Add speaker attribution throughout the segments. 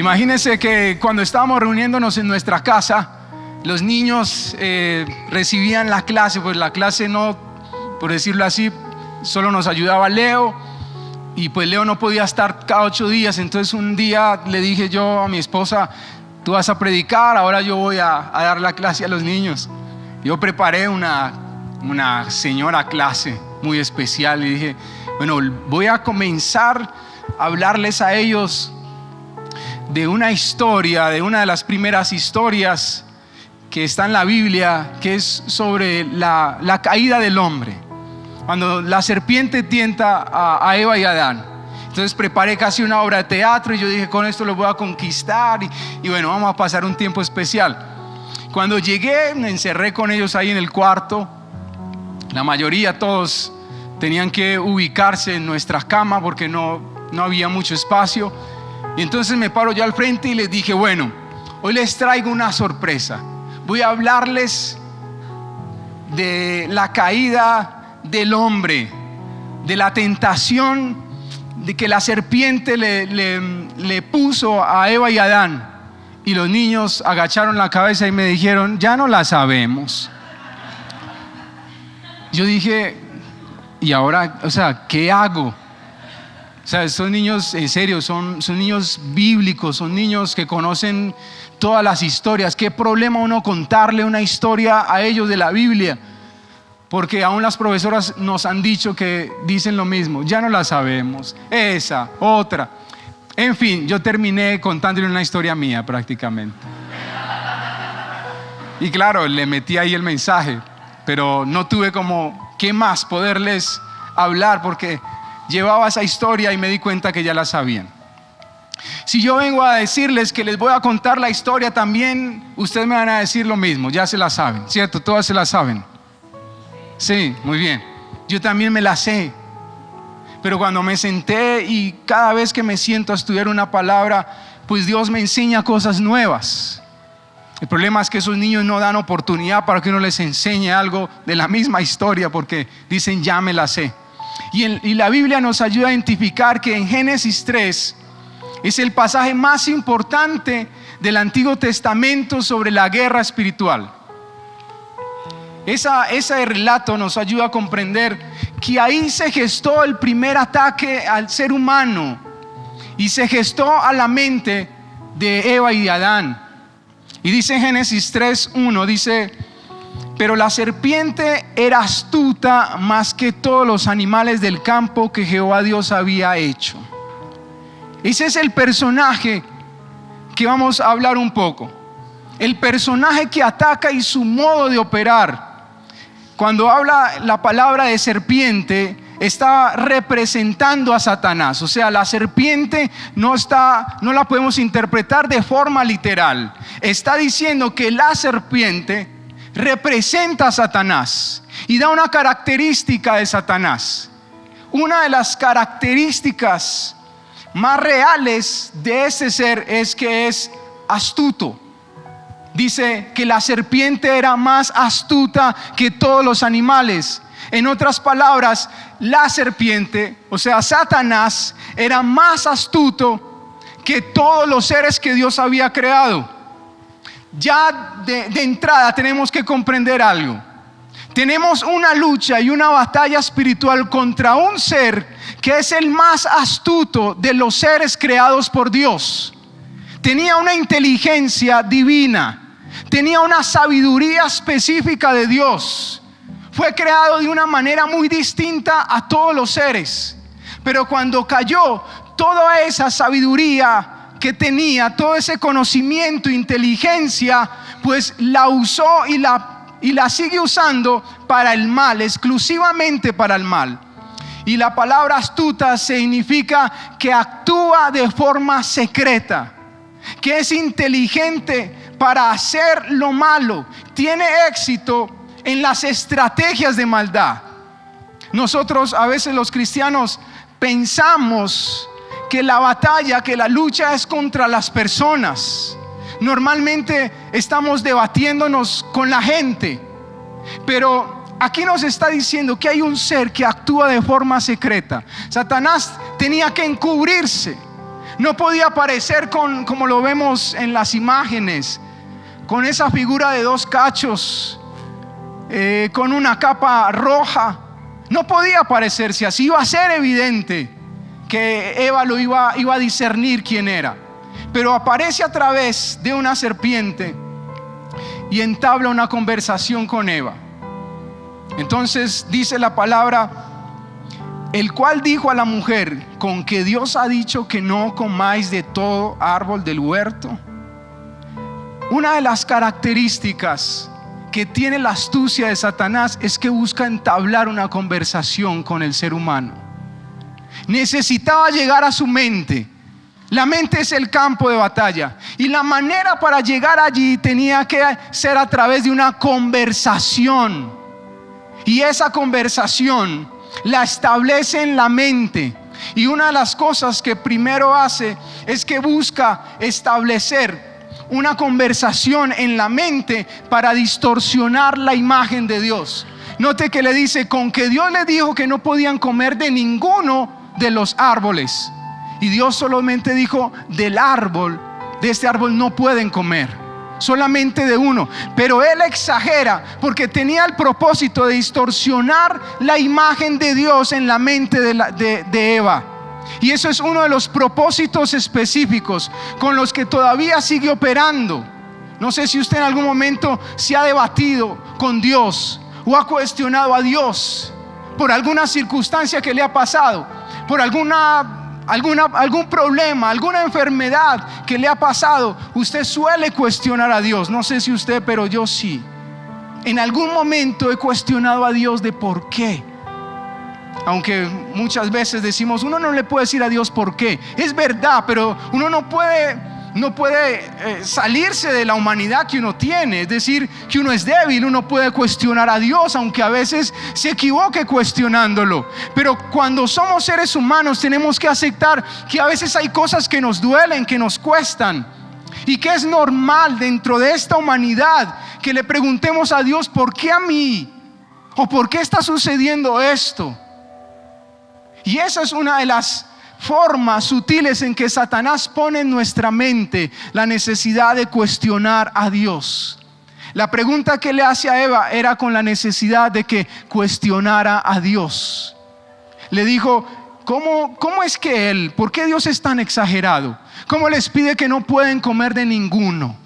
Speaker 1: Imagínense que cuando estábamos reuniéndonos en nuestra casa, los niños recibían la clase, pues la clase no, por decirlo así, solo nos ayudaba Leo, y pues Leo no podía estar cada 8 días. Entonces un día le dije yo a mi esposa: tú vas a predicar, ahora yo voy a dar la clase a los niños. Yo preparé una señora clase muy especial y dije: bueno, voy a comenzar a hablarles a ellos de una historia, de una de las primeras historias que está en la Biblia, que es sobre la caída del hombre, cuando la serpiente tienta a Eva y Adán. Entonces preparé casi una obra de teatro y yo dije: con esto los voy a conquistar y bueno, vamos a pasar un tiempo especial. Cuando llegué, me encerré con ellos ahí en el cuarto. La mayoría, todos tenían que ubicarse en nuestra cama porque no había mucho espacio. Y entonces me paro yo al frente y les dije: bueno, hoy les traigo una sorpresa. Voy a hablarles de la caída del hombre, de la tentación de que la serpiente le puso a Eva y Adán. Y los niños agacharon la cabeza y me dijeron: ya no la sabemos. Yo dije: y ahora, o sea, ¿qué hago? O sea, estos niños, en serio, son niños bíblicos, son niños que conocen todas las historias. ¿Qué problema uno contarle una historia a ellos de la Biblia? Porque aún las profesoras nos han dicho que dicen lo mismo: ya no la sabemos, esa, otra. En fin, yo terminé contándole una historia mía prácticamente. Y claro, le metí ahí el mensaje, pero no tuve como qué más poderles hablar, porque llevaba esa historia y me di cuenta que ya la sabían. Si yo vengo a decirles que les voy a contar la historia también, ustedes me van a decir lo mismo: ya se la saben, ¿cierto? Todas se la saben. Sí, muy bien. Yo también me la sé. Pero cuando me senté y cada vez que me siento a estudiar una palabra, pues Dios me enseña cosas nuevas. El problema es que esos niños no dan oportunidad para que uno les enseñe algo de la misma historia, porque dicen: ya me la sé. Y la Biblia nos ayuda a identificar que en Génesis 3 es el pasaje más importante del Antiguo Testamento sobre la guerra espiritual. Ese relato nos ayuda a comprender que ahí se gestó el primer ataque al ser humano y se gestó a la mente de Eva y de Adán. Y dice en Génesis 3:1, dice: pero la serpiente era astuta más que todos los animales del campo que Jehová Dios había hecho. Ese es el personaje que vamos a hablar un poco. El personaje que ataca y su modo de operar. Cuando habla la palabra de serpiente, está representando a Satanás. O sea, la serpiente no la podemos interpretar de forma literal. Está diciendo que la serpiente representa a Satanás y da una característica de Satanás. Una de las características más reales de ese ser es que es astuto. Dice que la serpiente era más astuta que todos los animales. En otras palabras, la serpiente, o sea, Satanás, era más astuto que todos los seres que Dios había creado. Ya de entrada tenemos que comprender algo. Tenemos una lucha y una batalla espiritual contra un ser que es el más astuto de los seres creados por Dios. Tenía una inteligencia divina, tenía una sabiduría específica de Dios. Fue creado de una manera muy distinta a todos los seres. Pero cuando cayó, toda esa sabiduría que tenía, todo ese conocimiento, inteligencia, pues la usó y la sigue usando para el mal, exclusivamente para el mal. Y la palabra astuta significa que actúa de forma secreta, que es inteligente para hacer lo malo, tiene éxito en las estrategias de maldad. Nosotros a veces los cristianos pensamos que la batalla, que la lucha es contra las personas. Normalmente estamos debatiéndonos con la gente, pero aquí nos está diciendo que hay un ser que actúa de forma secreta. Satanás tenía que encubrirse. No podía aparecer como lo vemos en las imágenes, con esa figura de 2 cachos, con una capa roja. No podía aparecerse así. Iba a ser evidente que Eva lo iba a discernir quién era. Pero aparece a través de una serpiente y entabla una conversación con Eva. Entonces dice la palabra: el cual dijo a la mujer: ¿con que Dios ha dicho que no comáis de todo árbol del huerto? Una de las características que tiene la astucia de Satanás es que busca entablar una conversación con el ser humano. Necesitaba llegar a su mente. La mente es el campo de batalla, y la manera para llegar allí tenía que ser a través de una conversación. Y esa conversación la establece en la mente. Y una de las cosas que primero hace es que busca establecer una conversación en la mente para distorsionar la imagen de Dios. Note que le dice: con que Dios le dijo que no podían comer de ninguno de los árboles. Y Dios solamente dijo: del árbol, de este árbol no pueden comer, solamente de uno. Pero él exagera porque tenía el propósito de distorsionar la imagen de Dios en la mente de Eva. Y eso es uno de los propósitos específicos con los que todavía sigue operando. No sé si usted en algún momento se ha debatido con Dios o ha cuestionado a Dios por alguna circunstancia que le ha pasado, por algún problema, alguna enfermedad que le ha pasado. Usted suele cuestionar a Dios. No sé si usted, pero yo sí. En algún momento he cuestionado a Dios de por qué. Aunque muchas veces decimos, uno no le puede decir a Dios por qué. Es verdad, pero uno no puede salirse de la humanidad que uno tiene. Es decir, que uno es débil. Uno puede cuestionar a Dios, aunque a veces se equivoque cuestionándolo. Pero cuando somos seres humanos tenemos que aceptar que a veces hay cosas que nos duelen, que nos cuestan, y que es normal dentro de esta humanidad que le preguntemos a Dios: ¿por qué a mí? ¿O por qué está sucediendo esto? Y esa es una de las formas sutiles en que Satanás pone en nuestra mente la necesidad de cuestionar a Dios. La pregunta que le hace a Eva era con la necesidad de que cuestionara a Dios. Le dijo: ¿cómo es que por qué Dios es tan exagerado? ¿Cómo les pide que no pueden comer de ninguno?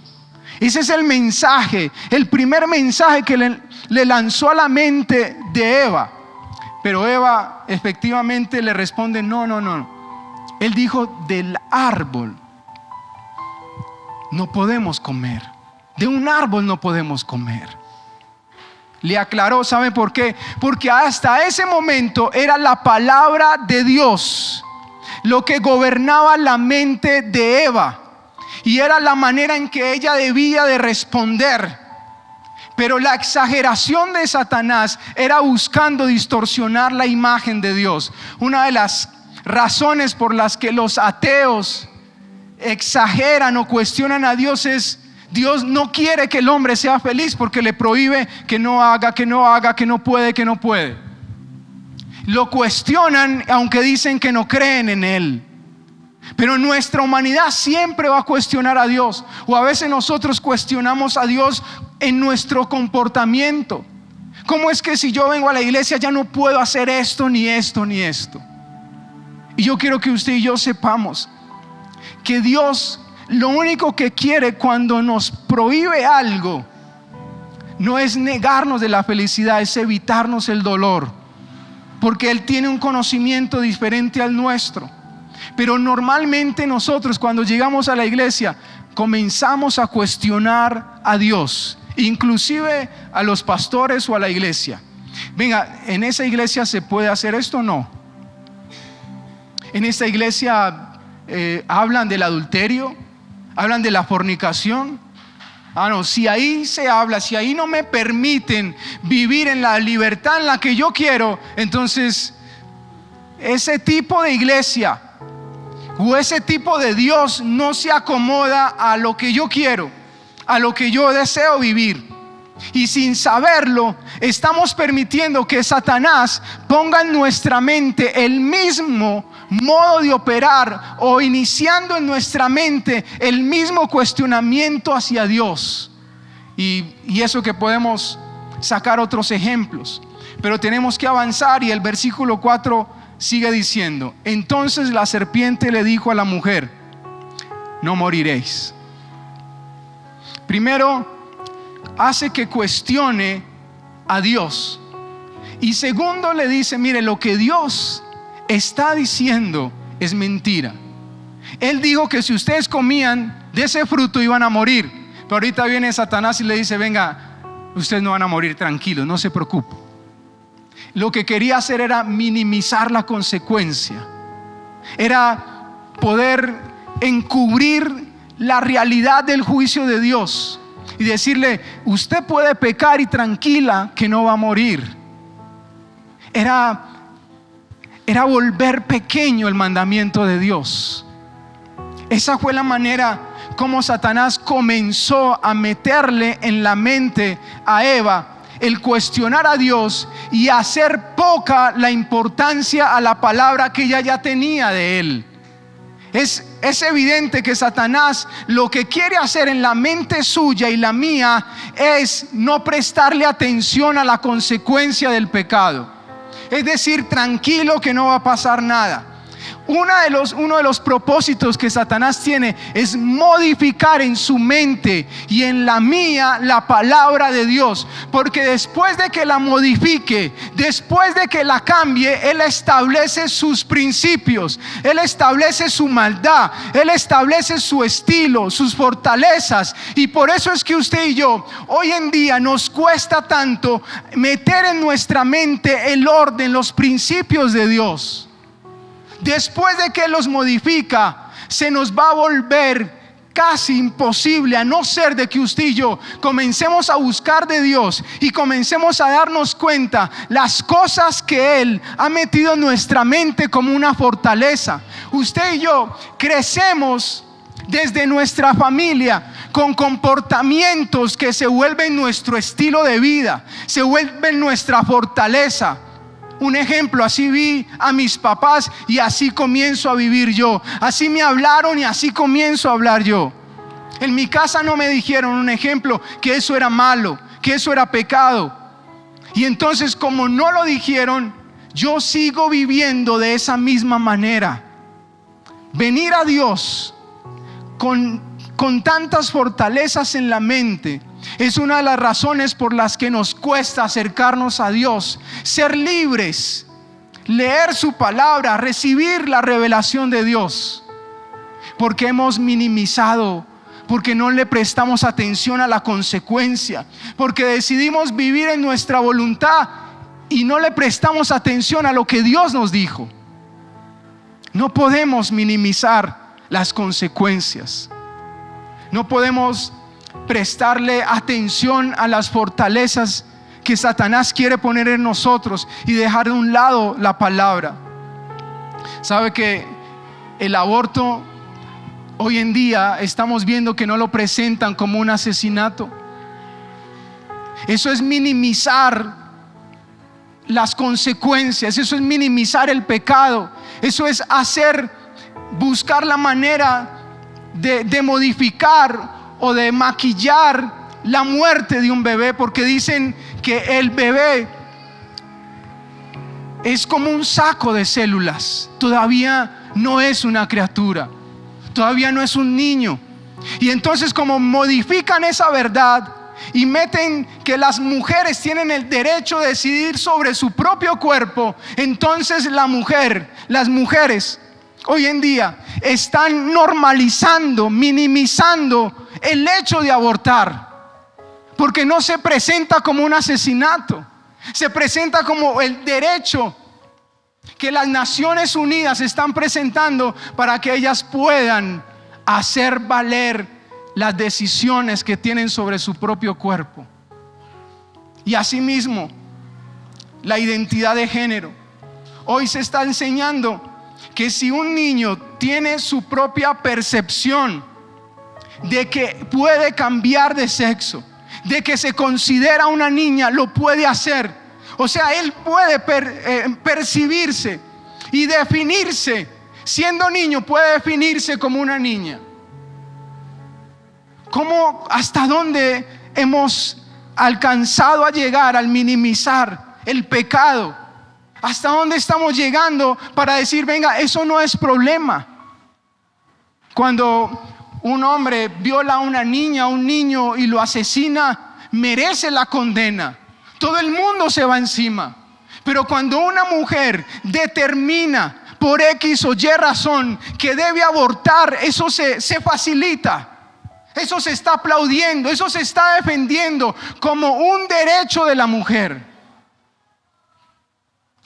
Speaker 1: Ese es el mensaje, el primer mensaje que le lanzó a la mente de Eva. Pero Eva efectivamente le responde: no. Él dijo: del árbol no podemos comer. De un árbol no podemos comer. Le aclaró, ¿saben por qué? Porque hasta ese momento era la palabra de Dios lo que gobernaba la mente de Eva, y era la manera en que ella debía de responder. Pero la exageración de Satanás era buscando distorsionar la imagen de Dios. Una de las razones por las que los ateos exageran o cuestionan a Dios es: Dios no quiere que el hombre sea feliz, porque le prohíbe que no haga, que no puede. Lo cuestionan aunque dicen que no creen en Él. Pero nuestra humanidad siempre va a cuestionar a Dios, o a veces nosotros cuestionamos a Dios en nuestro comportamiento. ¿Cómo es que si yo vengo a la iglesia ya no puedo hacer esto, ni esto, ni esto? Y yo quiero que usted y yo sepamos que Dios lo único que quiere cuando nos prohíbe algo no es negarnos de la felicidad, es evitarnos el dolor, porque Él tiene un conocimiento diferente al nuestro. Pero normalmente nosotros, cuando llegamos a la iglesia, comenzamos a cuestionar a Dios, inclusive a los pastores o a la iglesia. Venga, ¿en esa iglesia se puede hacer esto o no? En esta iglesia hablan del adulterio, hablan de la fornicación. No, si ahí se habla, si ahí no me permiten vivir en la libertad en la que yo quiero, entonces ese tipo de iglesia o ese tipo de Dios no se acomoda a lo que yo quiero, a lo que yo deseo vivir. Y sin saberlo, estamos permitiendo que Satanás ponga en nuestra mente el mismo modo de operar, o iniciando en nuestra mente el mismo cuestionamiento hacia Dios. Y eso que podemos sacar otros ejemplos, pero tenemos que avanzar. Y el versículo 4 sigue diciendo: entonces la serpiente le dijo a la mujer: no moriréis. Primero, hace que cuestione a Dios. Y segundo, le dice: mire, lo que Dios está diciendo es mentira. Él dijo que si ustedes comían de ese fruto iban a morir. Pero ahorita viene Satanás y le dice: venga, ustedes no van a morir, tranquilos, no se preocupen. Lo que quería hacer era minimizar la consecuencia, era poder encubrir la realidad del juicio de Dios y decirle: usted puede pecar y tranquila que no va a morir. Era volver pequeño el mandamiento de Dios. Esa fue la manera como Satanás comenzó a meterle en la mente a Eva el cuestionar a Dios y hacer poca la importancia a la palabra que ella ya tenía de Él. Es evidente que Satanás lo que quiere hacer en la mente suya y la mía es no prestarle atención a la consecuencia del pecado. Es decir, tranquilo que no va a pasar nada. Uno de los propósitos que Satanás tiene es modificar en su mente y en la mía la palabra de Dios, porque después de que la modifique, después de que la cambie, Él establece sus principios, Él establece su maldad, Él establece su estilo, sus fortalezas. Y por eso es que usted y yo hoy en día nos cuesta tanto meter en nuestra mente el orden, los principios de Dios. Después de que Él los modifica, se nos va a volver casi imposible, a no ser de que usted y yo comencemos a buscar de Dios y comencemos a darnos cuenta las cosas que Él ha metido en nuestra mente como una fortaleza. Usted y yo crecemos desde nuestra familia con comportamientos que se vuelven nuestro estilo de vida, se vuelven nuestra fortaleza. Un ejemplo: así vi a mis papás y así comienzo a vivir yo. Así me hablaron y así comienzo a hablar yo. En mi casa no me dijeron, un ejemplo, que eso era malo, que eso era pecado. Y entonces, como no lo dijeron, yo sigo viviendo de esa misma manera. Venir a Dios con tantas fortalezas en la mente es una de las razones por las que nos cuesta acercarnos a Dios. Ser libres, leer su palabra, recibir la revelación de Dios, porque hemos minimizado, porque no le prestamos atención a la consecuencia, porque decidimos vivir en nuestra voluntad y no le prestamos atención a lo que Dios nos dijo. No podemos minimizar las consecuencias. No podemos prestarle atención a las fortalezas que Satanás quiere poner en nosotros y dejar de un lado la palabra. ¿Sabe que el aborto hoy en día estamos viendo que no lo presentan como un asesinato? Eso es minimizar las consecuencias, eso es minimizar el pecado, eso es buscar la manera de modificar o de maquillar la muerte de un bebé, porque dicen que el bebé es como un saco de células, todavía no es una criatura, todavía no es un niño. Y entonces, como modifican esa verdad y meten que las mujeres tienen el derecho de decidir sobre su propio cuerpo, entonces las mujeres hoy en día están normalizando, minimizando el hecho de abortar, porque no se presenta como un asesinato, se presenta como el derecho que las Naciones Unidas están presentando para que ellas puedan hacer valer las decisiones que tienen sobre su propio cuerpo. Y asimismo, la identidad de género. Hoy se está enseñando que si un niño tiene su propia percepción de que puede cambiar de sexo, de que se considera una niña, lo puede hacer. O sea, él puede percibirse y definirse. Siendo niño puede definirse como una niña. ¿Cómo, hasta dónde hemos alcanzado a llegar al minimizar el pecado? ¿Hasta dónde estamos llegando para decir, venga, eso no es problema? Cuando un hombre viola a una niña, a un niño y lo asesina, merece la condena. Todo el mundo se va encima. Pero cuando una mujer determina por X o Y razón que debe abortar, eso se facilita. Eso se está aplaudiendo, eso se está defendiendo como un derecho de la mujer.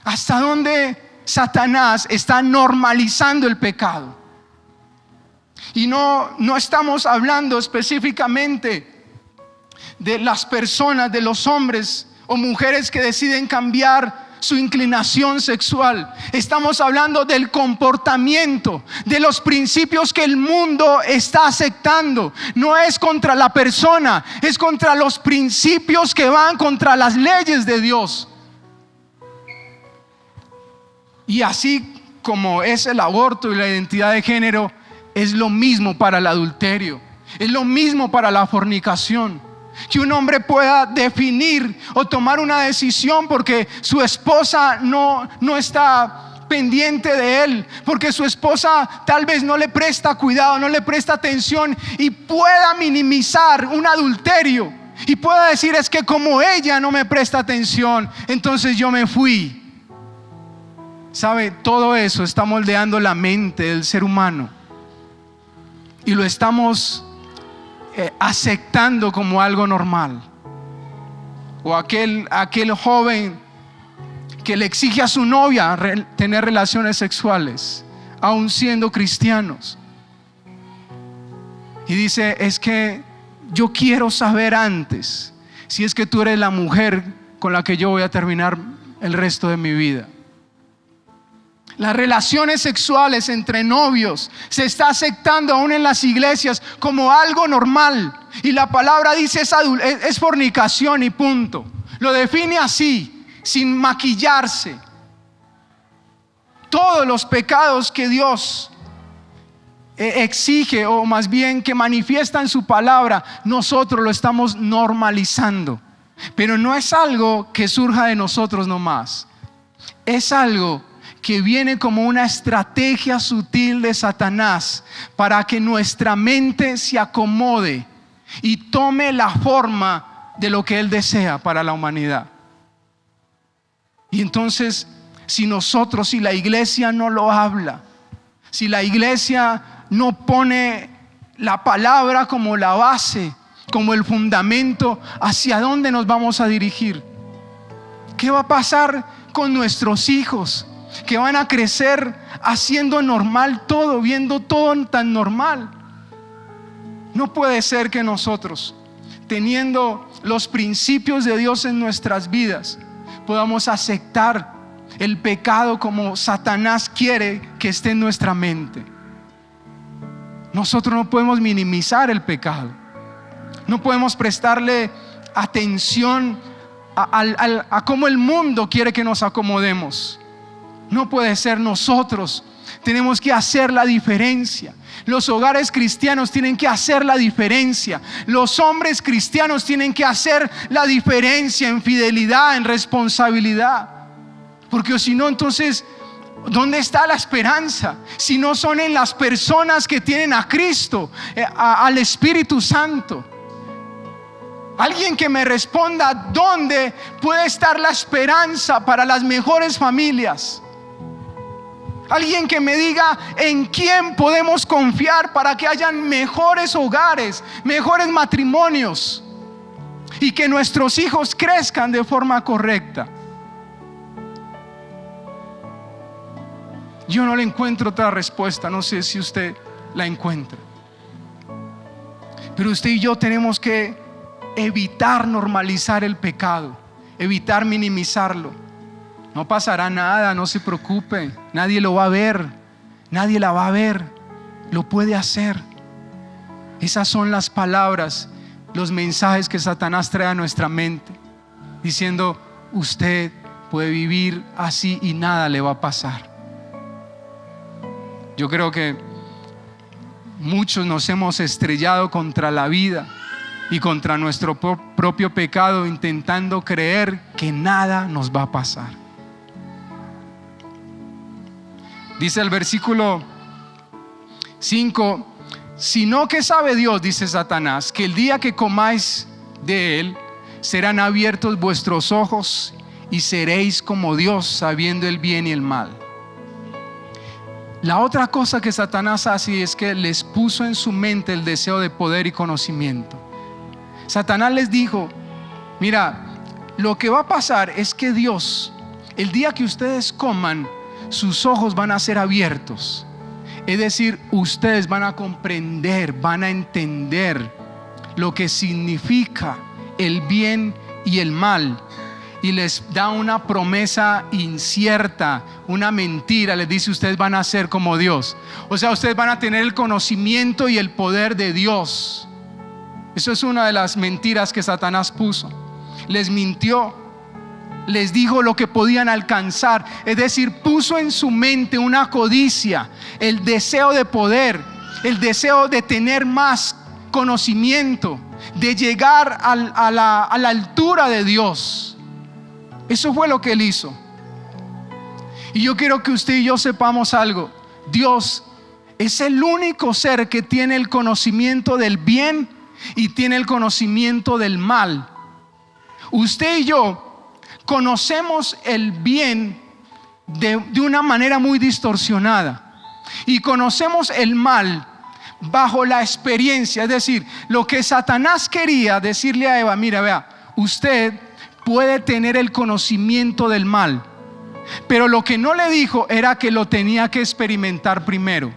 Speaker 1: ¿Hasta dónde Satanás está normalizando el pecado? Y no estamos hablando específicamente de las personas, de los hombres o mujeres que deciden cambiar su inclinación sexual. Estamos hablando del comportamiento, de los principios que el mundo está aceptando. No es contra la persona, es contra los principios que van contra las leyes de Dios. Y así como es el aborto y la identidad de género, es lo mismo para el adulterio, es lo mismo para la fornicación. Que un hombre pueda definir o tomar una decisión porque su esposa no está pendiente de él, porque su esposa tal vez no le presta cuidado, no le presta atención, y pueda minimizar un adulterio y pueda decir, es que como ella no me presta atención, entonces yo me fui. ¿Sabe? Todo eso está moldeando la mente del ser humano y lo estamos aceptando como algo normal. O aquel joven que le exige a su novia tener relaciones sexuales, aun siendo cristianos, y dice, es que yo quiero saber antes si es que tú eres la mujer con la que yo voy a terminar el resto de mi vida. Las relaciones sexuales entre novios se está aceptando aún en las iglesias como algo normal. Y la palabra dice es fornicación y punto. Lo define así, sin maquillarse. Todos los pecados que Dios exige, o más bien que manifiesta en su palabra, nosotros lo estamos normalizando. Pero no es algo que surja de nosotros nomás. Es algo que viene como una estrategia sutil de Satanás para que nuestra mente se acomode y tome la forma de lo que él desea para la humanidad. Y entonces, si la iglesia no lo habla, si la iglesia no pone la palabra como la base, como el fundamento, ¿hacia dónde nos vamos a dirigir? ¿Qué va a pasar con nuestros hijos? Que van a crecer haciendo normal todo, viendo todo tan normal. No puede ser que nosotros, teniendo los principios de Dios en nuestras vidas, podamos aceptar el pecado como Satanás quiere que esté en nuestra mente. Nosotros no podemos minimizar el pecado. No podemos prestarle atención a cómo el mundo quiere que nos acomodemos. No puede ser. Nosotros tenemos que hacer la diferencia. Los hogares cristianos tienen que hacer la diferencia. Los hombres cristianos tienen que hacer la diferencia en fidelidad, en responsabilidad. Porque si no, entonces, ¿dónde está la esperanza? Si no son en las personas que tienen a Cristo, al Espíritu Santo. Alguien que me responda dónde puede estar la esperanza para las mejores familias. Alguien que me diga en quién podemos confiar para que hayan mejores hogares, mejores matrimonios y que nuestros hijos crezcan de forma correcta. Yo no le encuentro otra respuesta, no sé si usted la encuentra. Pero usted y yo tenemos que evitar normalizar el pecado, evitar minimizarlo. No pasará nada, no se preocupe, nadie lo va a ver, nadie la va a ver, lo puede hacer. Esas son las palabras los mensajes que Satanás trae a nuestra mente, diciendo: usted puede vivir así y nada le va a pasar. Yo creo que muchos nos hemos estrellado contra la vida y contra nuestro propio pecado, intentando creer que nada nos va a pasar. Dice el versículo 5: sino que sabe Dios, dice Satanás, que el día que comáis de él, serán abiertos vuestros ojos y seréis como Dios, sabiendo el bien y el mal. La otra cosa que Satanás hace es que les puso en su mente el deseo de poder y conocimiento. Satanás les dijo: mira, lo que va a pasar es que Dios, el día que ustedes coman, sus ojos van a ser abiertos. Es decir, ustedes van a comprender, van a entender lo que significa el bien y el mal. Y les da una promesa incierta, una mentira. Les dice: ustedes van a ser como Dios. O sea, ustedes van a tener el conocimiento y el poder de Dios. Eso es una de las mentiras que Satanás puso. Les mintió, les dijo lo que podían alcanzar. Es decir, puso en su mente una codicia, el deseo de poder, el deseo de tener más conocimiento, de llegar a la altura de Dios. Eso fue lo que él hizo. Y yo quiero que usted y yo sepamos algo: Dios es el único ser que tiene el conocimiento del bien y tiene el conocimiento del mal. Usted y yo conocemos el bien de una manera muy distorsionada, y conocemos el mal bajo la experiencia. Es decir, lo que Satanás quería decirle a Eva: mira, vea, usted puede tener el conocimiento del mal, pero lo que no le dijo era que lo tenía que experimentar primero.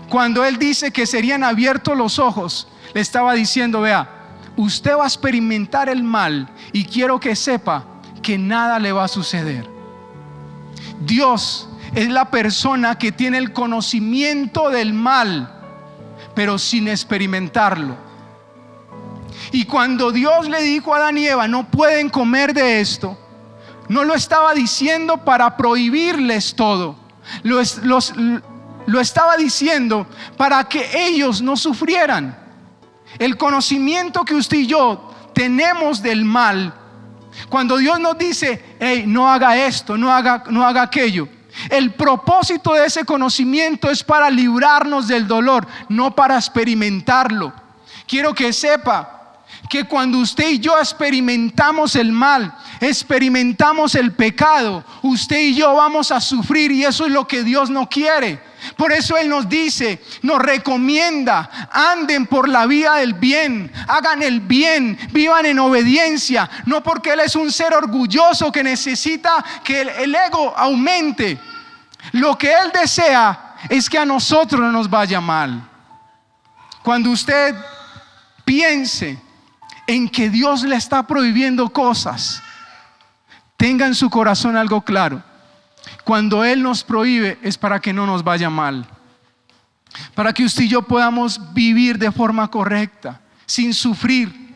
Speaker 1: Cuando él dice que serían abiertos los ojos, le estaba diciendo: vea, usted va a experimentar el mal y quiero que sepa que nada le va a suceder. Dios es la persona que tiene el conocimiento del mal, pero sin experimentarlo. Y cuando Dios le dijo a Adán y Eva: no pueden comer de esto, no lo estaba diciendo para prohibirles todo. Lo estaba diciendo para que ellos no sufrieran. El conocimiento que usted y yo tenemos del mal, cuando Dios nos dice: hey, no haga esto, no haga aquello, el propósito de ese conocimiento es para librarnos del dolor, no para experimentarlo. Quiero que sepa que cuando usted y yo experimentamos el mal, experimentamos el pecado, usted y yo vamos a sufrir, y eso es lo que Dios no quiere. Por eso Él nos dice, nos recomienda: anden por la vía del bien, hagan el bien, vivan en obediencia. No porque Él es un ser orgulloso que necesita que el ego aumente. Lo que Él desea es que a nosotros no nos vaya mal. Cuando usted piense en que Dios le está prohibiendo cosas, tenga en su corazón algo claro: cuando Él nos prohíbe es para que no nos vaya mal, para que usted y yo podamos vivir de forma correcta, sin sufrir.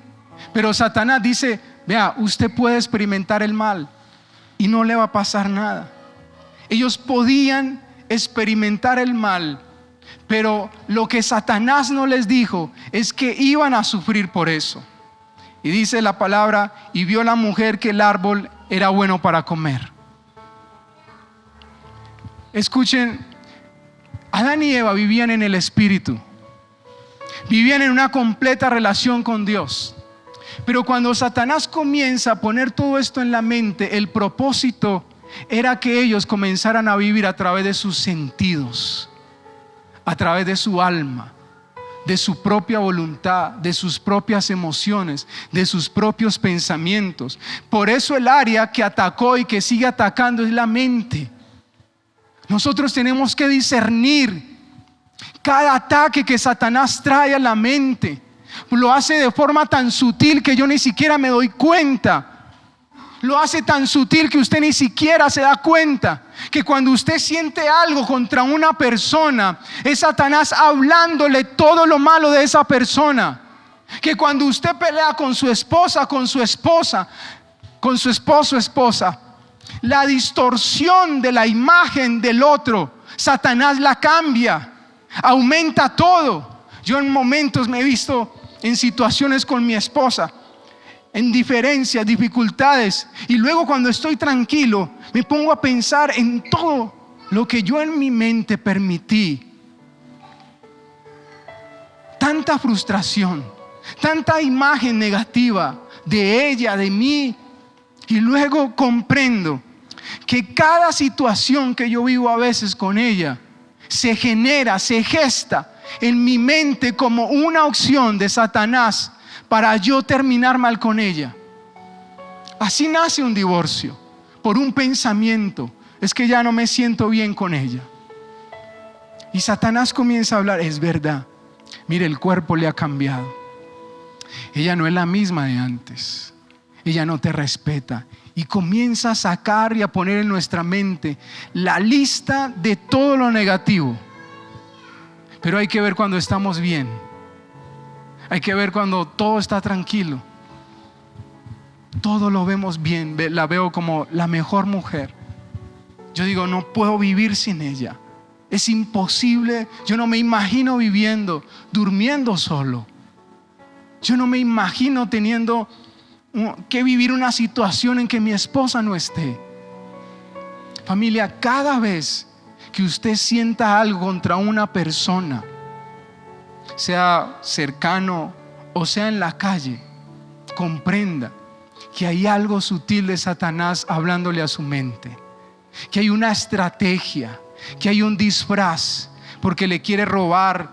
Speaker 1: Pero Satanás dice: vea, usted puede experimentar el mal y no le va a pasar nada. Ellos podían experimentar el mal, pero lo que Satanás no les dijo es que iban a sufrir por eso. Y dice la palabra: y vio la mujer que el árbol era bueno para comer. Escuchen, Adán y Eva vivían en el Espíritu, vivían en una completa relación con Dios. Pero cuando Satanás comienza a poner todo esto en la mente, el propósito era que ellos comenzaran a vivir a través de sus sentidos, a través de su alma, de su propia voluntad, de sus propias emociones, de sus propios pensamientos. Por eso el área que atacó y que sigue atacando es la mente. Nosotros tenemos que discernir cada ataque que Satanás trae a la mente. Lo hace de forma tan sutil que yo ni siquiera me doy cuenta. Lo hace tan sutil que usted ni siquiera se da cuenta que cuando usted siente algo contra una persona, es Satanás hablándole todo lo malo de esa persona. Que cuando usted pelea con su esposa, con su esposo, esposa, la distorsión de la imagen del otro, Satanás la cambia, aumenta todo. Yo en momentos me he visto en situaciones con mi esposa, en diferencias, dificultades, y luego cuando estoy tranquilo me pongo a pensar en todo lo que yo en mi mente permití. Tanta frustración, tanta imagen negativa de ella, de mí, y luego comprendo que cada situación que yo vivo a veces con ella se genera, se gesta en mi mente como una opción de Satanás para yo terminar mal con ella. Así nace un divorcio, por un pensamiento: es que ya no me siento bien con ella. Y Satanás comienza a hablar: es verdad, mire, el cuerpo le ha cambiado, ella no es la misma de antes, ella no te respeta. Y comienza a sacar y a poner en nuestra mente la lista de todo lo negativo. Pero hay que ver cuando estamos bien, hay que ver cuando todo está tranquilo. Todo lo vemos bien, la veo como la mejor mujer. Yo digo: no puedo vivir sin ella, es imposible. Yo no me imagino durmiendo solo. Yo no me imagino teniendo que vivir una situación en que mi esposa no esté. Familia, cada vez que usted sienta algo contra una persona, sea cercano o sea en la calle, comprenda que hay algo sutil de Satanás hablándole a su mente, que hay una estrategia, que hay un disfraz, porque le quiere robar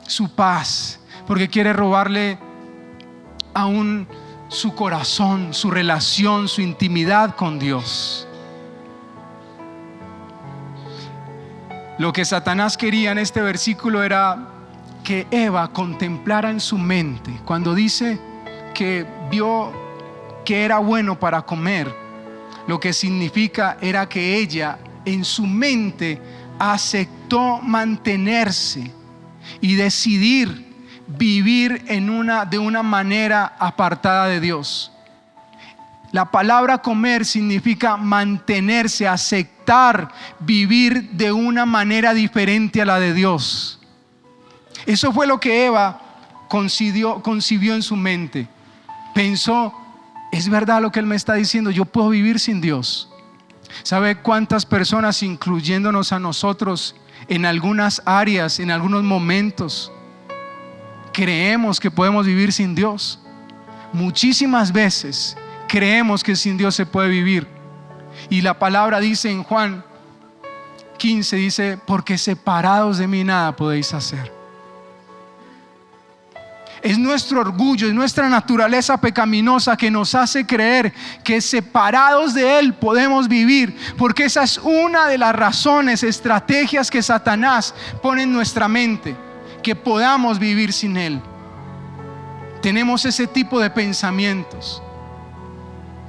Speaker 1: su paz, porque quiere robarle aún su corazón, su relación, su intimidad con Dios. Lo que Satanás quería en este versículo era que Eva contemplara en su mente, cuando dice que vio que era bueno para comer, lo que significa era que ella en su mente aceptó mantenerse y decidir vivir de una manera apartada de Dios. La palabra comer significa mantenerse, aceptar vivir de una manera diferente a la de Dios. Eso fue lo que Eva concibió en su mente. Pensó: es verdad lo que él me está diciendo, yo puedo vivir sin Dios. ¿Sabe cuántas personas, incluyéndonos a nosotros, en algunas áreas, en algunos momentos, creemos que podemos vivir sin Dios? Muchísimas veces creemos que sin Dios se puede vivir. Y la palabra dice en Juan 15, dice: porque separados de mí nada podéis hacer. Es nuestro orgullo, es nuestra naturaleza pecaminosa que nos hace creer que separados de Él podemos vivir, porque esa es una de las razones, estrategias que Satanás pone en nuestra mente, que podamos vivir sin Él. Tenemos ese tipo de pensamientos.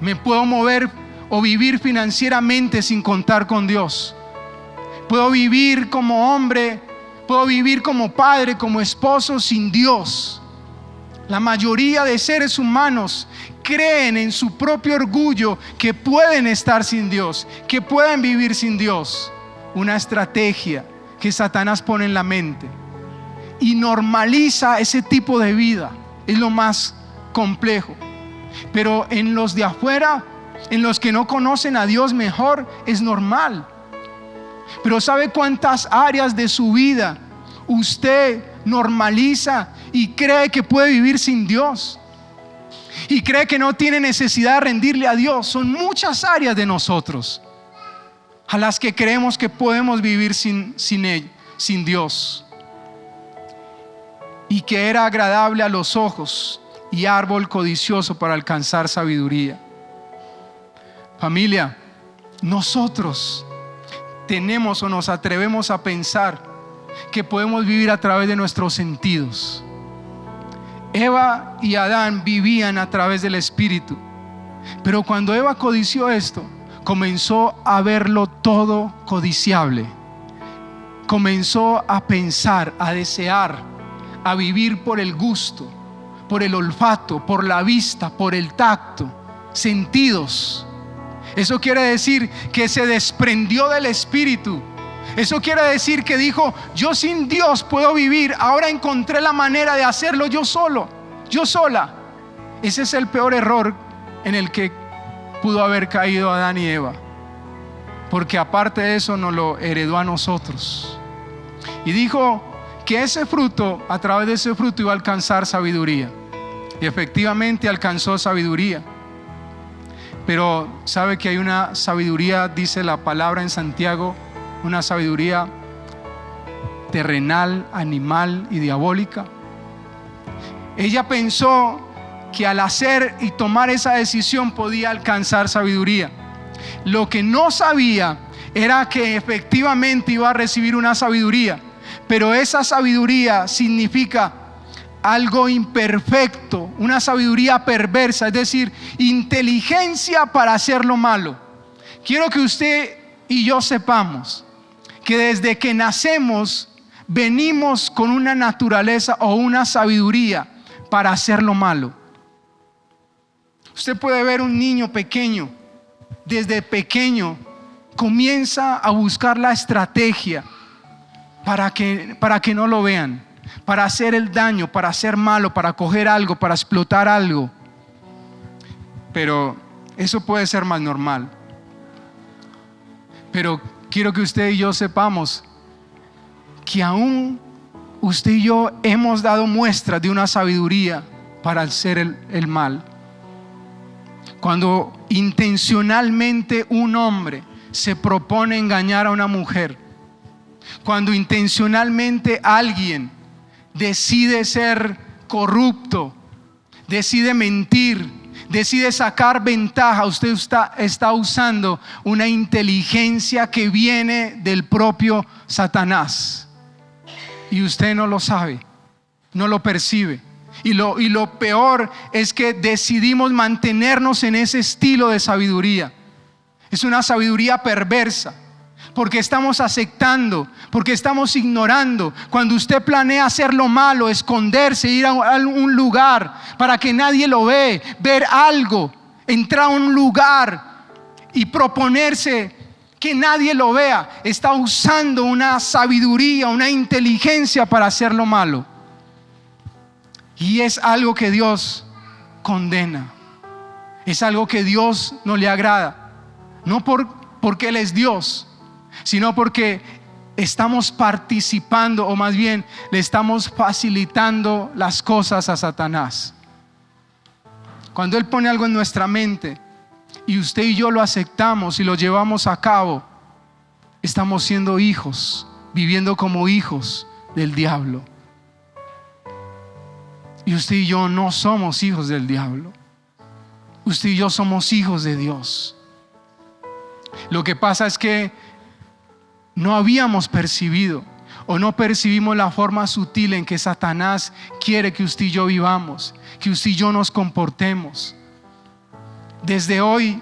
Speaker 1: Me puedo mover o vivir financieramente sin contar con Dios. Puedo vivir como hombre, puedo vivir como padre, como esposo sin Dios. La mayoría de seres humanos creen en su propio orgullo que pueden estar sin Dios, que pueden vivir sin Dios. Una estrategia que Satanás pone en la mente y normaliza ese tipo de vida. Es lo más complejo. Pero en los de afuera, en los que no conocen a Dios mejor, es normal. Pero ¿sabe cuántas áreas de su vida usted normaliza y cree que puede vivir sin Dios? Y cree que no tiene necesidad de rendirle a Dios. Son muchas áreas de nosotros a las que creemos que podemos vivir sin Dios. Y que era agradable a los ojos y árbol codicioso para alcanzar sabiduría. Familia, nosotros tenemos o nos atrevemos a pensar que podemos vivir a través de nuestros sentidos. Eva y Adán vivían a través del Espíritu, pero cuando Eva codició esto, comenzó a verlo todo codiciable. Comenzó a pensar, a desear, a vivir por el gusto, por el olfato, por la vista, por el tacto, sentidos. Eso quiere decir que se desprendió del Espíritu. Eso quiere decir que dijo: yo sin Dios puedo vivir, ahora encontré la manera de hacerlo yo solo, yo sola. Ese es el peor error en el que pudo haber caído Adán y Eva, porque aparte de eso nos lo heredó a nosotros. Y dijo que ese fruto, a través de ese fruto iba a alcanzar sabiduría. Y efectivamente alcanzó sabiduría. Pero sabe que hay una sabiduría, dice la palabra en Santiago, una sabiduría terrenal, animal y diabólica. Ella pensó que al hacer y tomar esa decisión podía alcanzar sabiduría. Lo que no sabía era que efectivamente iba a recibir una sabiduría, pero esa sabiduría significa algo imperfecto, una sabiduría perversa, es decir, inteligencia para hacer lo malo. Quiero que usted y yo sepamos que desde que nacemos venimos con una naturaleza o una sabiduría para hacer lo malo. Usted puede ver un niño pequeño, desde pequeño comienza a buscar la estrategia para que no lo vean, para hacer el daño, para hacer malo, para coger algo, para explotar algo. Pero eso puede ser más normal. Pero quiero que usted y yo sepamos que aún usted y yo hemos dado muestras de una sabiduría para hacer el mal. Cuando intencionalmente un hombre se propone engañar a una mujer, cuando intencionalmente alguien decide ser corrupto, decide mentir, decide sacar ventaja, usted está usando una inteligencia que viene del propio Satanás, y usted no lo sabe, no lo percibe. Y lo peor es que decidimos mantenernos en ese estilo de sabiduría. Es una sabiduría perversa, porque estamos aceptando, porque estamos ignorando. Cuando usted planea hacer lo malo, esconderse, ir a un lugar para que nadie lo ve, ver algo, entrar a un lugar y proponerse que nadie lo vea, está usando una sabiduría, una inteligencia para hacer lo malo. Y es algo que Dios condena, es algo que Dios no le agrada, no porque Él es Dios, sino porque estamos participando, o más bien le estamos facilitando las cosas a Satanás. Cuando Él pone algo en nuestra mente y usted y yo lo aceptamos y lo llevamos a cabo, estamos siendo hijos, viviendo como hijos del diablo. Y usted y yo no somos hijos del diablo. Usted y yo somos hijos de Dios. Lo que pasa es que no habíamos percibido o no percibimos la forma sutil en que Satanás quiere que usted y yo vivamos, que usted y yo nos comportemos. Desde hoy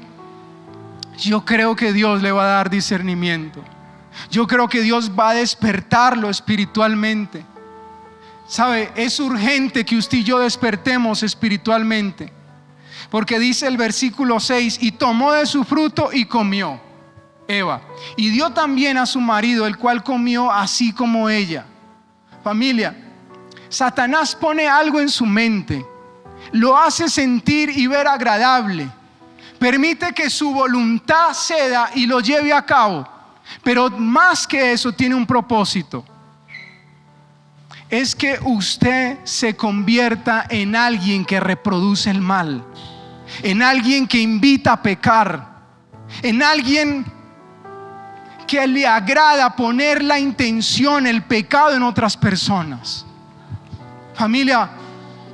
Speaker 1: yo creo que Dios le va a dar discernimiento. Yo creo que Dios va a despertarlo espiritualmente. ¿Sabe? Es urgente que usted y yo despertemos espiritualmente, porque dice el versículo 6: y tomó de su fruto y comió Eva, y dio también a su marido, el cual comió así como ella. Familia, Satanás pone algo en su mente, lo hace sentir y ver agradable, permite que su voluntad ceda y lo lleve a cabo, pero más que eso tiene un propósito. Es que usted se convierta en alguien que reproduce el mal, en alguien que invita a pecar, en alguien que le agrada poner la intención, el pecado en otras personas. Familia,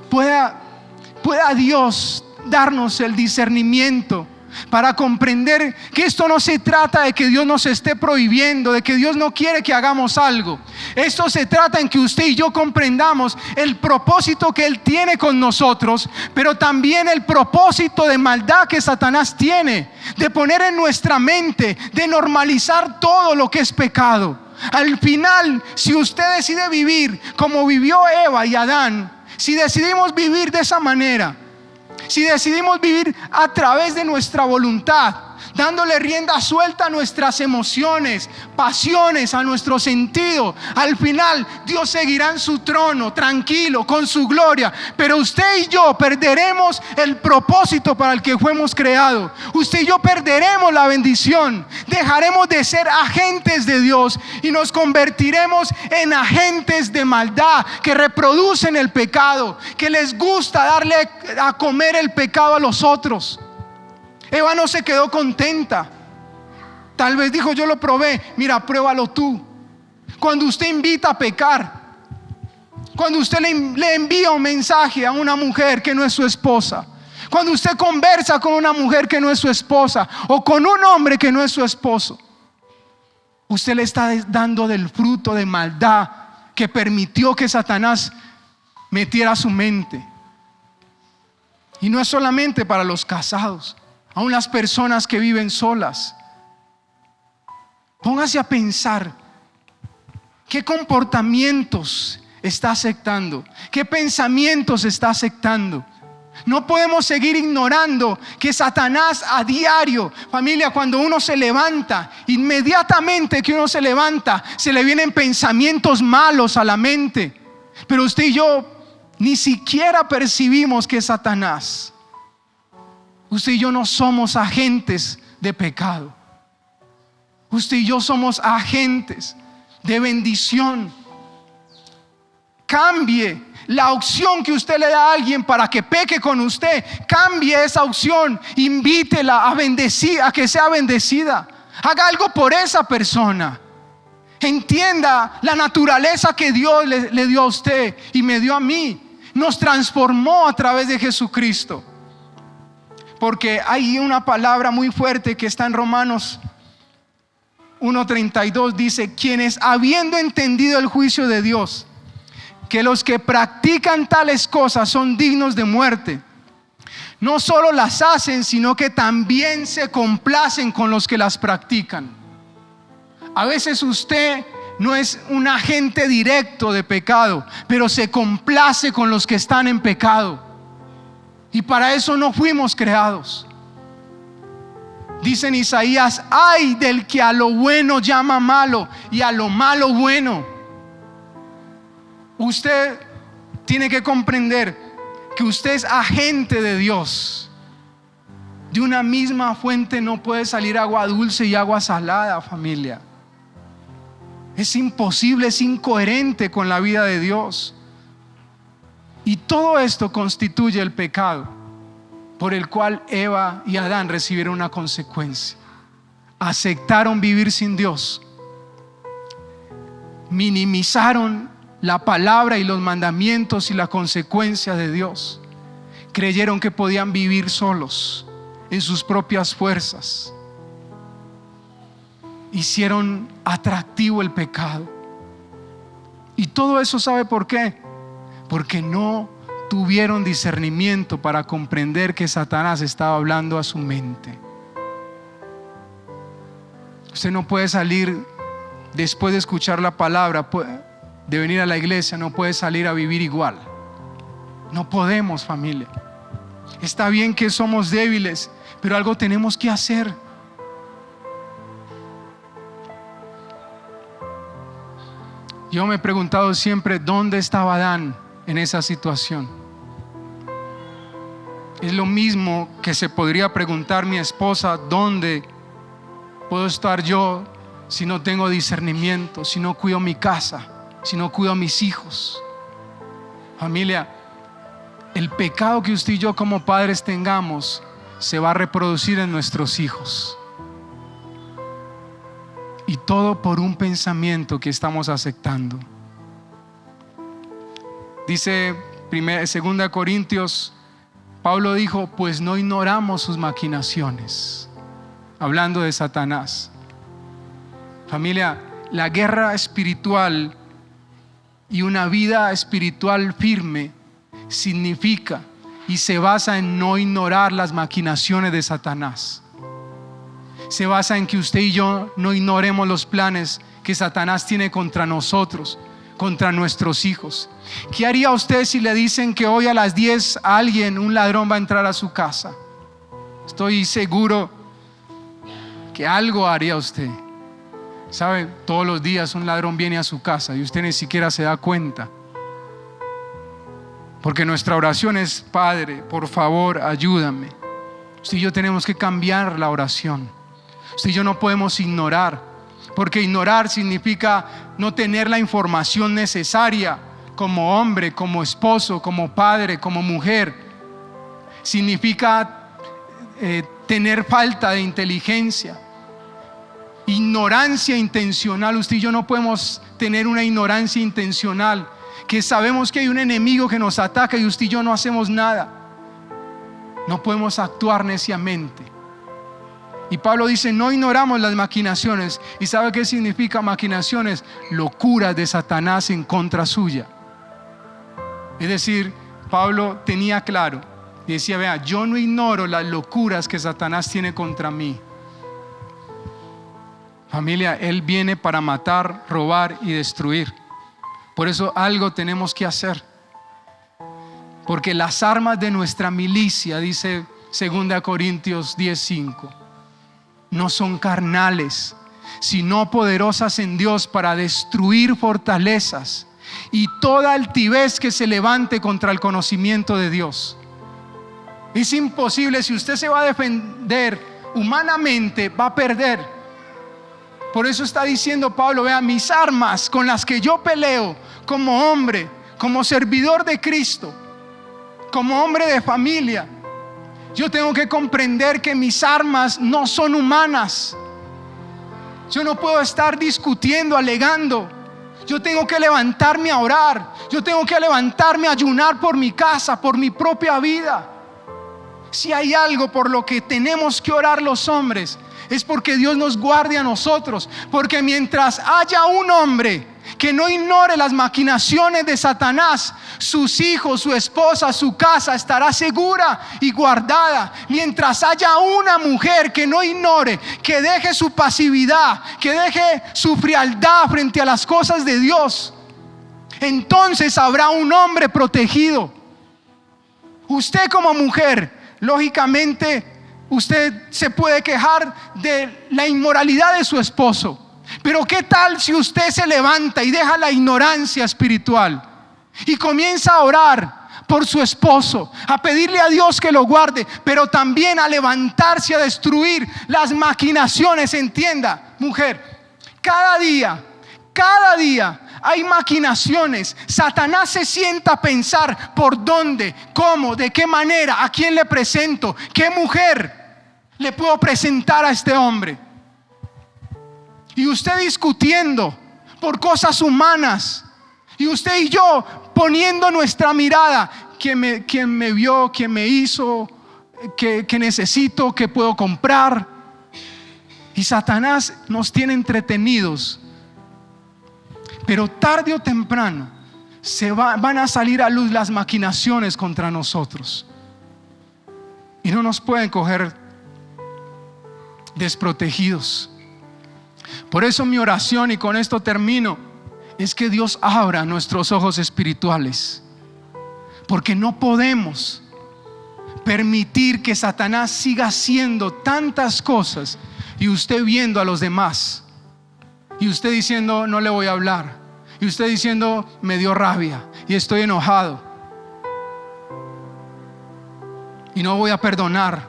Speaker 1: pueda Dios darnos el discernimiento para comprender que esto no se trata de que Dios nos esté prohibiendo, de que Dios no quiere que hagamos algo. Esto se trata en que usted y yo comprendamos el propósito que Él tiene con nosotros, pero también el propósito de maldad que Satanás tiene, de poner en nuestra mente, de normalizar todo lo que es pecado. Al final, si usted decide vivir como vivió Eva y Adán, Si decidimos vivir de esa manera, si decidimos vivir a través de nuestra voluntad, dándole rienda suelta a nuestras emociones, pasiones, a nuestro sentido, al final Dios seguirá en su trono, tranquilo, con su gloria. Pero usted y yo perderemos el propósito para el que fuimos creados. Usted y yo perderemos la bendición. Dejaremos de ser agentes de Dios y nos convertiremos en agentes de maldad, que reproducen el pecado, que les gusta darle a comer el pecado a los otros. Eva no se quedó contenta. Tal vez dijo: yo lo probé, mira, pruébalo tú. Cuando usted invita a pecar, cuando usted le envía un mensaje a una mujer que no es su esposa, cuando usted conversa con una mujer que no es su esposa, o con un hombre que no es su esposo, usted le está dando del fruto de maldad que permitió que Satanás metiera su mente. Y no es solamente para los casados, aún las personas que viven solas. Póngase a pensar qué comportamientos está aceptando, qué pensamientos está aceptando. No podemos seguir ignorando que Satanás a diario, familia, cuando uno se levanta, inmediatamente que uno se levanta, se le vienen pensamientos malos a la mente. Pero usted y yo ni siquiera percibimos que es Satanás. Usted y yo no somos agentes de pecado. Usted y yo somos agentes de bendición. Cambie la opción que usted le da a alguien para que peque con usted. Cambie esa opción. Invítela a bendecir, a que sea bendecida. Haga algo por esa persona. Entienda la naturaleza que Dios le dio a usted y me dio a mí. Nos transformó a través de Jesucristo. Porque hay una palabra muy fuerte que está en Romanos 1:32, dice: quienes habiendo entendido el juicio de Dios, que los que practican tales cosas son dignos de muerte, no solo las hacen, sino que también se complacen con los que las practican. A veces usted no es un agente directo de pecado, pero se complace con los que están en pecado. Y para eso no fuimos creados. Dice en Isaías: ay del que a lo bueno llama malo y a lo malo bueno. Usted tiene que comprender que usted es agente de Dios. De una misma fuente no puede salir agua dulce y agua salada, familia. Es imposible, es incoherente con la vida de Dios. Y todo esto constituye el pecado por el cual Eva y Adán recibieron una consecuencia. Aceptaron vivir sin Dios. Minimizaron la palabra y los mandamientos y la consecuencia de Dios. Creyeron que podían vivir solos en sus propias fuerzas. Hicieron atractivo el pecado. Y todo eso, ¿sabe por qué? Porque no tuvieron discernimiento para comprender que Satanás estaba hablando a su mente. Usted no puede salir después de escuchar la palabra, de venir a la iglesia, no puede salir a vivir igual. No podemos, familia. Está bien que somos débiles, pero algo tenemos que hacer. Yo me he preguntado siempre, ¿dónde estaba Adán en esa situación? Es lo mismo que se podría preguntar mi esposa: ¿dónde puedo estar yo si no tengo discernimiento, si no cuido mi casa, si no cuido a mis hijos? Familia, el pecado que usted y yo como padres tengamos se va a reproducir en nuestros hijos. Y todo por un pensamiento que estamos aceptando. Dice 2 Corintios, Pablo dijo: pues no ignoramos sus maquinaciones, hablando de Satanás. Familia, la guerra espiritual y una vida espiritual firme significa y se basa en no ignorar las maquinaciones de Satanás. Se basa en que usted y yo no ignoremos los planes que Satanás tiene contra nosotros, contra nuestros hijos. ¿Qué haría usted si le dicen que hoy a las 10 un ladrón va a entrar a su casa? Estoy seguro que algo haría usted. ¿Sabe? Todos los días un ladrón viene a su casa y usted ni siquiera se da cuenta. Porque nuestra oración es: Padre, por favor, ayúdame. Usted y yo tenemos que cambiar la oración. Usted y yo no podemos ignorar, porque ignorar significa no tener la información necesaria como hombre, como esposo, como padre, como mujer. Significa tener falta de inteligencia, ignorancia intencional. Usted y yo no podemos tener una ignorancia intencional, que sabemos que hay un enemigo que nos ataca y usted y yo no hacemos nada. No podemos actuar neciamente. Y Pablo dice: no ignoramos las maquinaciones. ¿Y sabe qué significa maquinaciones? Locuras de Satanás en contra suya. Es decir, Pablo tenía claro y decía: vea, yo no ignoro las locuras que Satanás tiene contra mí. Familia, él viene para matar, robar y destruir. Por eso algo tenemos que hacer, porque las armas de nuestra milicia, dice 2 Corintios 10:5, no son carnales, sino poderosas en Dios para destruir fortalezas y toda altivez que se levante contra el conocimiento de Dios. Es imposible. Si usted se va a defender humanamente, va a perder. Por eso está diciendo Pablo: vea, mis armas con las que yo peleo como hombre, como servidor de Cristo, como hombre de familia, yo tengo que comprender que mis armas no son humanas. Yo no puedo estar discutiendo, alegando. Yo tengo que levantarme a orar. Yo tengo que levantarme a ayunar por mi casa, por mi propia vida. Si hay algo por lo que tenemos que orar los hombres, es porque Dios nos guarde a nosotros. Porque mientras haya un hombre que no ignore las maquinaciones de Satanás, sus hijos, su esposa, su casa estará segura y guardada. Mientras haya una mujer que no ignore, que deje su pasividad, que deje su frialdad frente a las cosas de Dios, entonces habrá un hombre protegido. Usted como mujer, lógicamente, usted se puede quejar de la inmoralidad de su esposo, pero ¿qué tal si usted se levanta y deja la ignorancia espiritual y comienza a orar por su esposo, a pedirle a Dios que lo guarde, pero también a levantarse a destruir las maquinaciones? Entienda, mujer, cada día hay maquinaciones. Satanás se sienta a pensar: ¿por dónde? ¿Cómo? ¿De qué manera? ¿A quién le presento? ¿Qué mujer le puedo presentar a este hombre? Y usted discutiendo por cosas humanas, y usted y yo poniendo nuestra mirada: ¿quién me vio? ¿Quién me hizo? ¿Qué necesito? ¿Qué puedo comprar? Y Satanás nos tiene entretenidos. Pero tarde o temprano van a salir a luz las maquinaciones contra nosotros, y no nos pueden coger desprotegidos. Por eso mi oración, y con esto termino, es que Dios abra nuestros ojos espirituales, porque no podemos permitir que Satanás siga haciendo tantas cosas y usted viendo a los demás, y usted diciendo: no le voy a hablar, y usted diciendo: me dio rabia y estoy enojado y no voy a perdonar.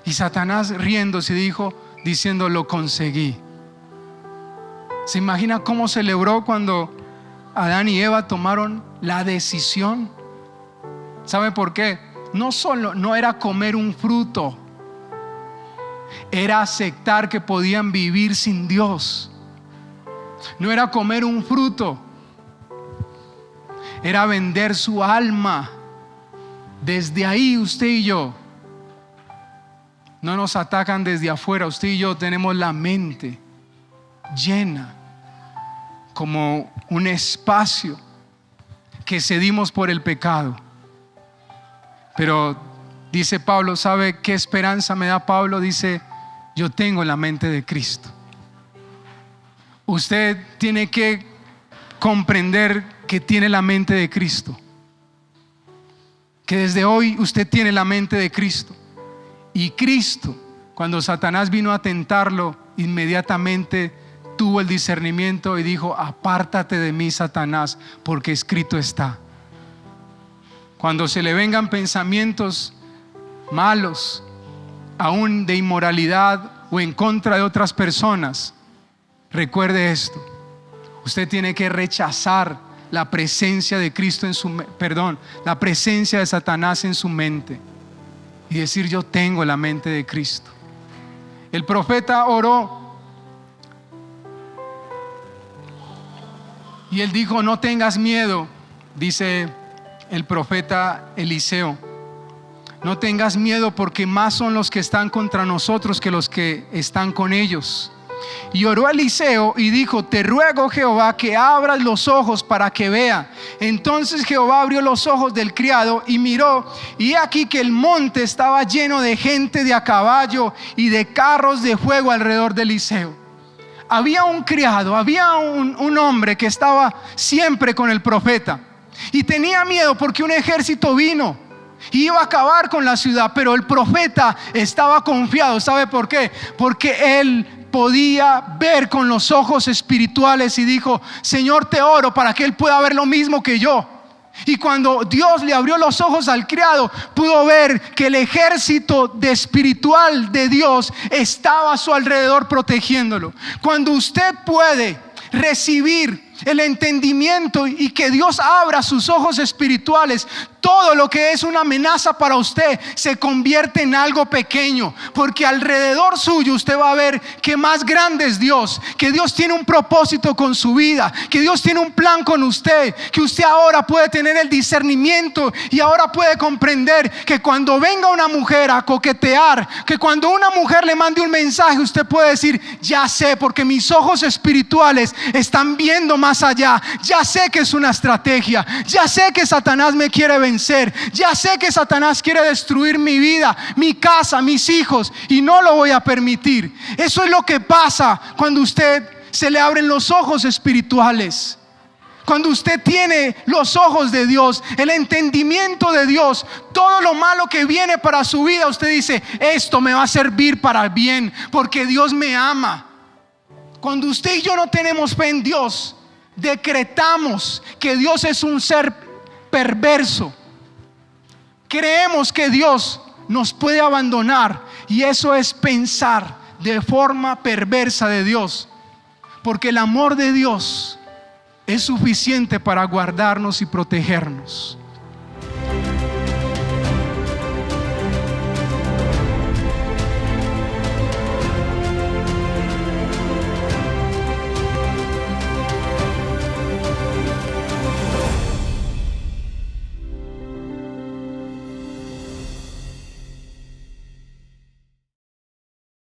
Speaker 1: Y Satanás riéndose diciendo: lo conseguí. ¿Se imagina cómo celebró cuando Adán y Eva tomaron la decisión? ¿Sabe por qué? No era comer un fruto, era aceptar que podían vivir sin Dios. No era comer un fruto, era vender su alma. Desde ahí usted y yo no nos atacan desde afuera. Usted y yo tenemos la mente llena, como un espacio que cedimos por el pecado. Pero dice Pablo, ¿sabe qué esperanza me da Pablo? Dice: yo tengo la mente de Cristo. Usted tiene que comprender que tiene la mente de Cristo. Que desde hoy usted tiene la mente de Cristo. Y Cristo, cuando Satanás vino a tentarlo, inmediatamente tuvo el discernimiento y dijo: apártate de mí, Satanás, porque escrito está. Cuando se le vengan pensamientos malos, aún de inmoralidad o en contra de otras personas, recuerde esto: usted tiene que rechazar la presencia de Cristo en su, la presencia de Satanás en su mente y decir: yo tengo la mente de Cristo. El profeta oró y él dijo: no tengas miedo, dice el profeta Eliseo, no tengas miedo, porque más son los que están contra nosotros que los que están con ellos. Y oró Eliseo y dijo: te ruego, Jehová, que abras los ojos para que vea. Entonces Jehová abrió los ojos del criado y miró, y aquí que el monte estaba lleno de gente de a caballo y de carros de fuego alrededor de Eliseo. Había un criado, había un hombre que estaba siempre con el profeta y tenía miedo porque un ejército vino y iba a acabar con la ciudad, pero el profeta estaba confiado. ¿Sabe por qué? Porque él podía ver con los ojos espirituales y dijo: Señor, te oro para que él pueda ver lo mismo que yo. Y cuando Dios le abrió los ojos al criado, pudo ver que el ejército espiritual de Dios estaba a su alrededor protegiéndolo. Cuando usted puede recibir el entendimiento y que Dios abra sus ojos espirituales, todo lo que es una amenaza para usted se convierte en algo pequeño, porque alrededor suyo usted va a ver que más grande es Dios, que Dios tiene un propósito con su vida, que Dios tiene un plan con usted, que usted ahora puede tener el discernimiento y ahora puede comprender que cuando venga una mujer a coquetear, que cuando una mujer le mande un mensaje, usted puede decir: ya sé, porque mis ojos espirituales están viendo más allá, ya sé que es una estrategia, ya sé que Satanás me quiere vencer, ya sé que Satanás quiere destruir mi vida, mi casa, mis hijos, y no lo voy a permitir. Eso es lo que pasa cuando usted se le abren los ojos espirituales. Cuando usted tiene los ojos de Dios, el entendimiento de Dios, todo lo malo que viene para su vida, usted dice: esto me va a servir para el bien, porque Dios me ama. Cuando usted y yo no tenemos fe en Dios, decretamos que Dios es un ser perverso. Creemos que Dios nos puede abandonar, y eso es pensar de forma perversa de Dios, porque el amor de Dios es suficiente para guardarnos y protegernos.